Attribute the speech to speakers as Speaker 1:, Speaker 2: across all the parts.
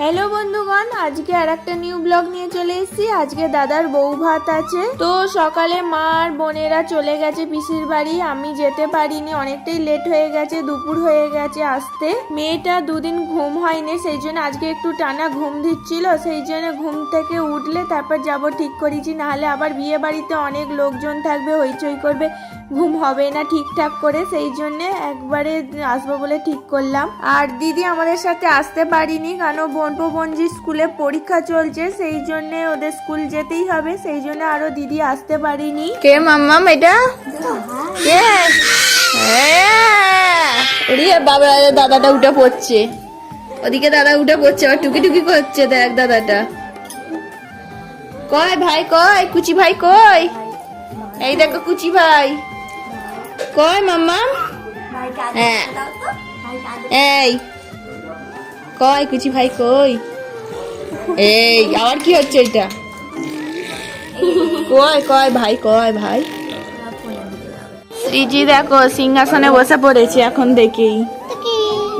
Speaker 1: Hello বন্ধুগণ, আজকে আর একটা নিউ ব্লগ নিয়ে চলে এসেছি। আজকে দাদার বউ ভাত আছে। তো সকালে মা আর বোনেরা চলে গেছে পিসির বাড়ি, আমি যেতে পারিনি, অনেকটাই লেট হয়ে গেছে, দুপুর হয়ে গেছে আসতে। মেয়েটা দুদিন ঘুম হয়নি, সেই জন্য আজকে একটু টানা ঘুম দিচ্ছিল, সেই জন্য ঘুম থেকে উঠলে তারপর যাব ঠিক করেছি, নাহলে আবার বিয়ে বাড়িতে অনেক লোকজন থাকবে, হইচই করবে, ঘুম হবে না ঠিকঠাক করে, সেই জন্য একবারে আসবো বলে ঠিক করলাম। আর দিদি আমাদের সাথে আসতে পারিনি, কারণ বোনজি স্কুলে পরীক্ষা চলছে, সেই জন্য ওদের স্কুল যেতেই হবে, সেই জন্য আরো দিদি আসতে পারিনি। কে মাম্মাম এটা? কে? বাবা, দাদাটা উঠে পড়ছে, ওদিকে দাদা উঠে পড়ছে, আবার টুকি টুকি করছে, দেখ দাদাটা। কয় ভাই, কয় কুচি ভাই, কয় এই দেখো কুচি ভাই, কয় মাম্মাম? হ্যাঁ এই কয় কুচি ভাই, কই? এই আবার কি হচ্ছে এটা? কয় কয় ভাই, কয় ভাই? শ্রীজি দেখো সিংহাসনে বসে পড়েছে এখন, দেখেই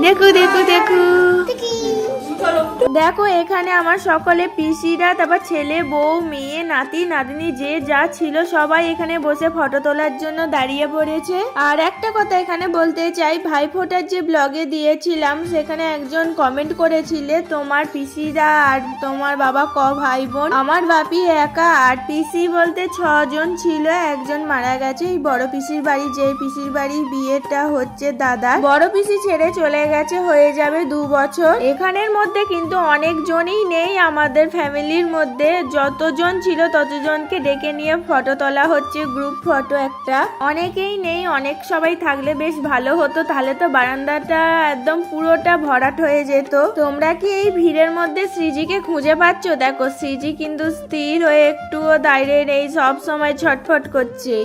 Speaker 1: দেখো দেখো দেখো দেখো, এখানে আমার সকলে পিসিরা, তারপর ছেলে বউ মেয়ে নাতি নাতনি যে যা ছিল সবাই এখানে বসে ফটো তোলার জন্য দাঁড়িয়ে পড়েছে। আর একটা কথা এখানে বলতে চাই, ভাইফোঁটার যে ব্লগে দিয়েছিলাম সেখানে একজন কমেন্ট করেছিলে তোমার পিসিরা আর তোমার বাবা ক ভাই বোন। আমার বাপি একা, আর পিসি বলতে 6 জন ছিল, একজন মারা গেছে। এই বড় পিসির বাড়ি, যে পিসির বাড়ি বিয়েটা হচ্ছে দাদা, বড় পিসি ছেড়ে চলে গেছে, হয়ে যাবে 2 বছর। এখানের মধ্যে কিন্তু অনেক জনই নেই, আমাদের ফ্যামিলির মধ্যে যতজন ছিল ততজনকে ডেকে নিয়ে ফটো তোলা হচ্ছে, গ্রুপ ফটো একটা। অনেকেই নেই, অনেক সবাই থাকলে বেশ ভালো হতো, তাহলে তো বারান্দাটা একদম পুরোটা ভরাট হয়ে যেত। তোমরা কি এই ভিড়ের মধ্যে শ্রীজিকে খুঁজে পাচ্ছ? দেখো শ্রীজি কিন্তু স্থির হয়ে একটুও দাঁড়িয়ে নেই, সব সময় ছটফট করছে।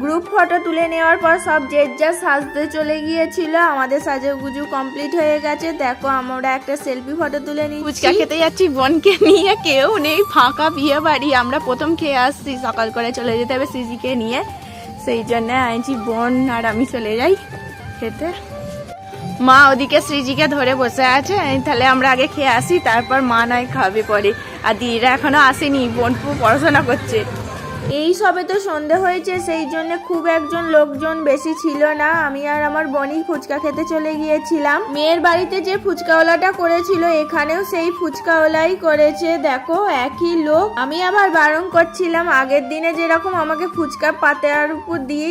Speaker 1: গ্রুপ ফটো তুলে নেওয়ার পর সব যে যা সাজতে চলে গিয়েছিল, আমাদের সাজুগুজু কমপ্লিট হয়ে গেছে। দেখো আমরা একটা সেলফি ফটো তুলে নিই, ফুচকা খেতে যাচ্ছি বোনকে নিয়ে, কেউ নেই, ফাঁকা বিয়ে বাড়ি, আমরা প্রথম খেয়ে আসছি, সকাল করে চলে যেতে হবে সিজিকে নিয়ে, সেই জন্য আইছি বোন আর আমি চলে যাই খেতে। মা ওদিকে শ্রীজিকে ধরে বসে আছে, তাহলে আমরা আগে খেয়ে আসি, তারপর মা নাই খাবে পরে। আর দিদিরা এখনো আসেনি, বোন পড়াশোনা করছে। এই সবে তো সন্ধে হয়েছে, সেই জন্য খুব একজন লোকজন বেশি ছিল না, আমি আর আমার বোনই ফুচকা খেতে চলে গিয়েছিলাম। মেয়ের বাড়িতে যে ফুচকাওয়ালাটা করেছিল এখানেও সেই ফুচকাওয়ালাই করেছে, দেখো একই লোক। আমি আবার বারণ করছিলাম, আগের দিনে যেরকম আমাকে ফুচকা পাতার উপর দিয়ে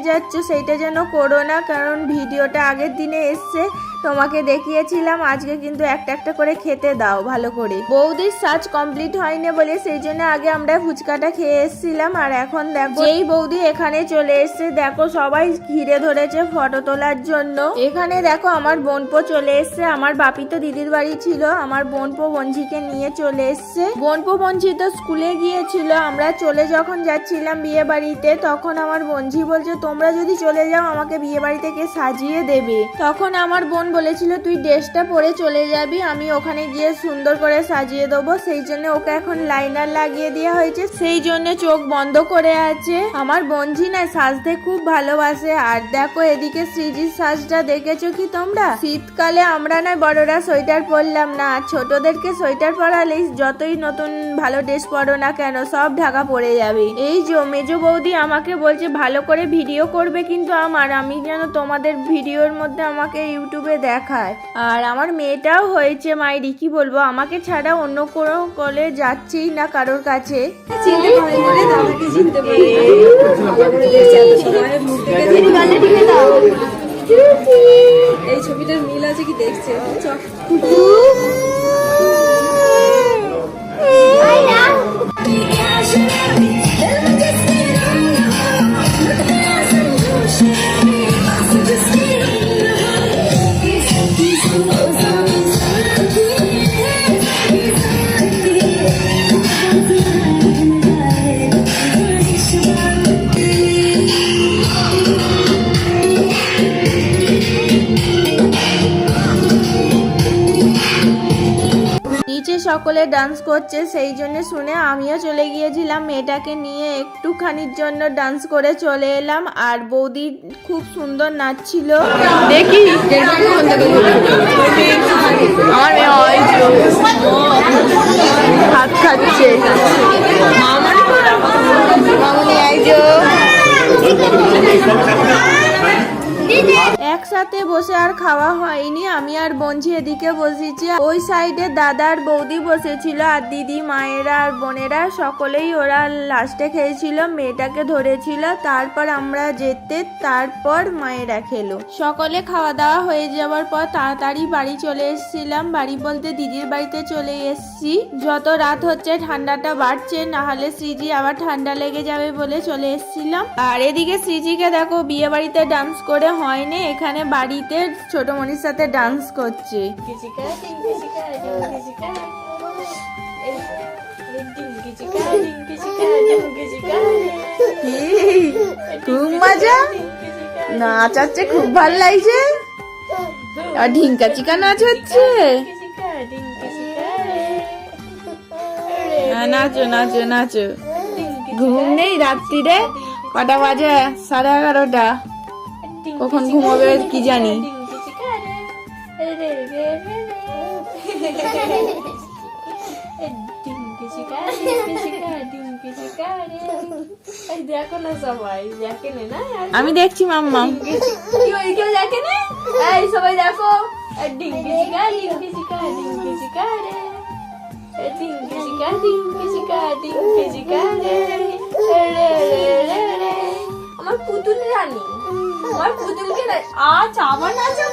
Speaker 1: যাচ্ছ সেইটা যেন করো না, কারণ ভিডিওটা আগের দিনে এসছে, তোমাকে দেখিয়েছিলাম, আজকে কিন্তু একটা একটা করে খেতে দাও ভালো করে। বৌদির সাজ কমপ্লিট হয়নি বলে সেই জন্য আগে আমরা ফুচকাটা খেয়ে এসেছিলাম, আর এখন দেখো এই বৌদি এখানে চলে এসছে, দেখো সবাই ঘিরে ধরেছে ফটো তোলার জন্য। এখানে দেখো আমার বোনপো চলে এসছে, আমার বাপি তো দিদির বাড়ি ছিল, আমার বোনপো বঞ্জিকে নিয়ে চলে এসছে। বোনপো বঞ্জি তো স্কুলে গিয়েছিল, আমরা চলে যখন যাচ্ছিলাম বিয়ে বাড়িতে, তখন আমার বঞ্জি বলছে তোমরা যদি চলে যাও আমাকে বিয়ে বাড়ি থেকে সাজিয়ে দেবে। তখন আমার বোন বলেছিল তুই ড্রেসটা পরে চলে যাবি, আমি ওখানে গিয়ে সুন্দর করে সাজিয়ে দেবো, সেই জন্য ওকে এখন লাইনার লাগিয়ে দেওয়া হয়েছে, সেই জন্য চোখ বন্ধ করে আছে। আমার বোনঝি না সাজতে খুব ভালোবাসে। আর দেখো এদিকে শ্রীজির সাজটা দেখেছো কি তোমরা? শীতকালে আমরা না বড়রা সোয়েটার পরলাম না, ছোটদেরকে সোয়েটার পরালে যতই নতুন ভালো ড্রেস পরো না কেন সব ঢাকা পড়ে যাবে। এই যে মেজো বৌদি আমাকে বলছে ভালো করে ভিডিও করবে, কিন্তু আমি যেন তোমাদের ভিডিওর মধ্যে আমাকে ইউটিউবে দেখায়। আর আমার মেয়েটাও হয়েছে মাইরি, কি বলবো, আমাকে ছাড়া অন্য কোনো কলে যাচ্ছেই না কারোর কাছে। এই ছবিটার মিল আছে কি দেখছে? সকলে ডান্স করছে, সেই জন্য শুনে আমিও চলে গিয়েছিলাম মেয়েটাকে নিয়ে একটুখানির জন্য ডান্স করে চলে এলাম। আর বৌদি খুব সুন্দর নাচছিল। দেখি আমার মেয়ে ভাত খাচ্ছে। মামুনি আইজো। একসাথে বসে আর খাওয়া হয়নি, আমি আর বঞ্জি এদিকে বসেছি, ওই সাইডে দাদার বৌদি বসেছিল আর দিদি মায়েরা আর বোনেরা সকলেই ওরা লাস্টে খেয়েছিল, মেয়েটাকে ধরেছিল। তারপর আমরা যেতে তারপর মায়েরা খেলো। সকলে খাওয়া দাওয়া হয়ে যাওয়ার পর তাড়াতাড়ি বাড়ি চলে এসেছিলাম, বাড়ি বলতে দিদির বাড়িতে চলে এসেছি। যত রাত হচ্ছে ঠান্ডাটা বাড়ছে, না হলে শ্রীজি আবার ঠান্ডা লেগে যাবে বলে চলে এসেছিলাম। আর এদিকে শ্রীজিকে দেখো বিয়ে বাড়িতে ডান্স করে হয়নি, এখানে বাড়িতে ছোট মনির সাথে ডান্স করছে। খুব মজা নাচ হচ্ছে, খুব ভালো লাগছে। আর ঢিঙ্কা চিকা নাচ হচ্ছে। নাচো নাচো নাচো। ঘুম নেই রাত্রিরে? কটা বাজে? 11:30। কখন ঘুমাবে কি জানি।
Speaker 2: দেখো না সবাই দেখে না,
Speaker 1: আমি দেখছি মাম্মা।
Speaker 2: কেউ দেখে না, এই সবাই দেখো। ডিঙ্কি চিকা ডিঙ্কি চিকা ডিঙ্কি চিকা রে, ডিঙ্কি চিকা ডিঙ্কি চিকা ডিঙ্কি চিকা রে, আমার পুতুল রানী, আমার পুতুলকে আচ্ছা আবার নাচো।